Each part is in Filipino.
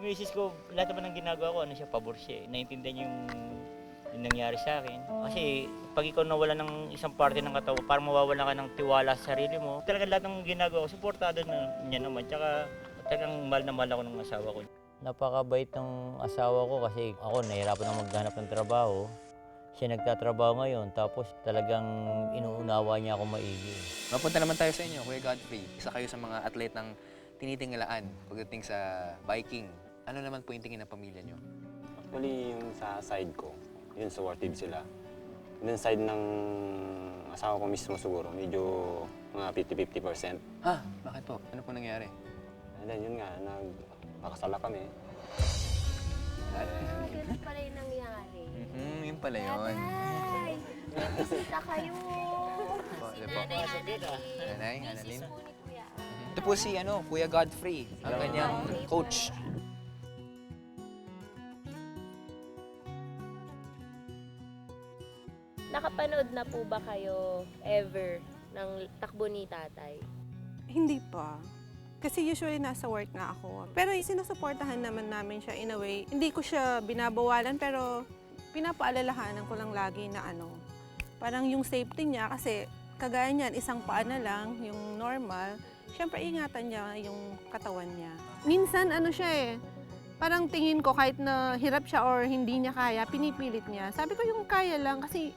misis ko, lahat naman ng ginagawa ko, ano siya, pabor siya. Naiintindihan niya yung nangyari sa akin. Kasi pag ikaw nawala ng isang parte ng katawan, parang mawawala ka ng tiwala sa sarili mo. Talaga lahat ng ginagawa ko, suportado na niya naman. Tsaka talagang mahal na mahal ako ng asawa ko. Napakabait ng asawa ko kasi ako nahihirapan na maghanap ng trabaho. Siya nagtatrabaho ngayon, tapos talagang inuunawa niya ako maigi. Mapunta naman tayo sa inyo, Kuya Godfrey. Isa kayo sa mga atlet ng tinitingala pagdating sa biking. Ano naman po yung tingin ng pamilya nyo? Actually, yung sa side ko, yun supportive sila. Yung side ng asawa ko mismo siguro, medyo mga 50-50%. Ha? Bakit po? Ano po nangyari? And then yun nga, nagpakasala kami. Ganun pala yung nangyari. Yun pala yun. Ay, may bisita kayo. Si Ano po? Nanay Annalyn. Nanay Misis Annalyn? po ni Kuya. Ito po si Kuya Godfrey, ang kanyang coach. Nakapanood na po ba kayo ever ng takbo ni tatay? Hindi pa. Kasi usually nasa work nga ako. Pero sinusuportahan naman namin siya in a way. Hindi ko siya binabawalan pero pinapaalalahanan ko lang lagi na parang yung safety niya kasi kagaya niyan, isang paa na lang, yung normal. Siyempre ingatan niya yung katawan niya. Minsan siya parang tingin ko kahit na hirap siya or hindi niya kaya, pinipilit niya. Sabi ko yung kaya lang kasi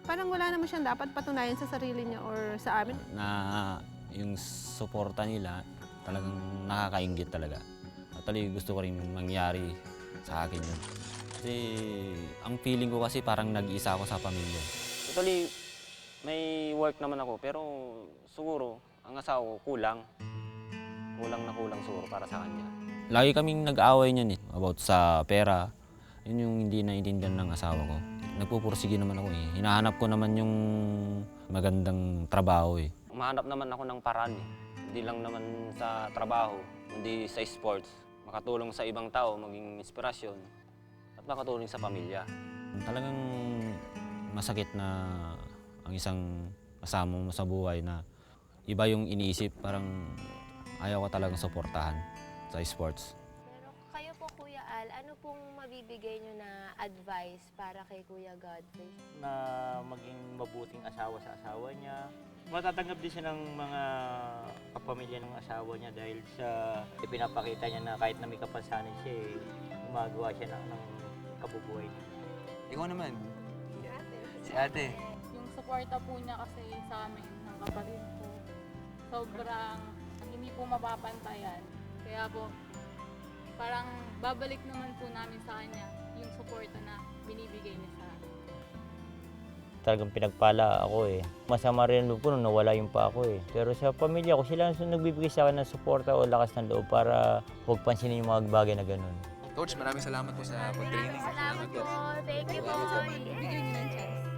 parang wala naman siyang dapat patunayan sa sarili niya or sa amin. Na yung suporta nila talagang nakakainggit talaga. Actually, gusto ko rin mangyari sa akin yun. Kasi ang feeling ko kasi parang nag-iisa ako sa pamilya. Actually, may work naman ako, pero siguro, ang asawa ko kulang. Kulang na kulang siguro para sa kanya. Lagi kaming nag-aaway niyan about sa pera. Yun yung hindi naiintindihan ng asawa ko. Nagpupursige naman ako Hinahanap ko naman yung magandang trabaho Umahanap naman ako ng paraan Hindi lang naman sa trabaho, kundi sa sports. Makatulong sa ibang tao, maging inspirasyon, at makatulong sa pamilya. Talagang masakit na ang isang kasama mo sa buhay na iba yung iniisip, parang ayaw ka talagang suportahan sa sports. Pero kayo po, Kuya Al, ano pong mabibigay nyo na advice para kay Kuya Godfrey? Na maging mabuting asawa sa asawa niya. Matatanggap din siya ng mga kapamilya ng asawa niya dahil sa ipinapakita niya na kahit na may kapansanan siya, gumagawa siya ng kabubuhay niya. Ikaw naman. Si ate. Yung suporta po niya kasi sa amin ng kapatid ko, sobrang hindi po mapapantayan. Kaya po, parang babalik naman po namin sa kanya yung suporta na binibigay niya sa amin. Talagang pinagpala ako Masama rin ang loob ko nung nawala yung pa ako Pero sa pamilya ko, sila ang nagbibigay sa akin ng suporta o lakas ng loob para huwag pansinin yung mga bagay na ganun. Coach, maraming salamat po sa pag-training. Salamat po. Thank you po. Bigyan niyo ng chance.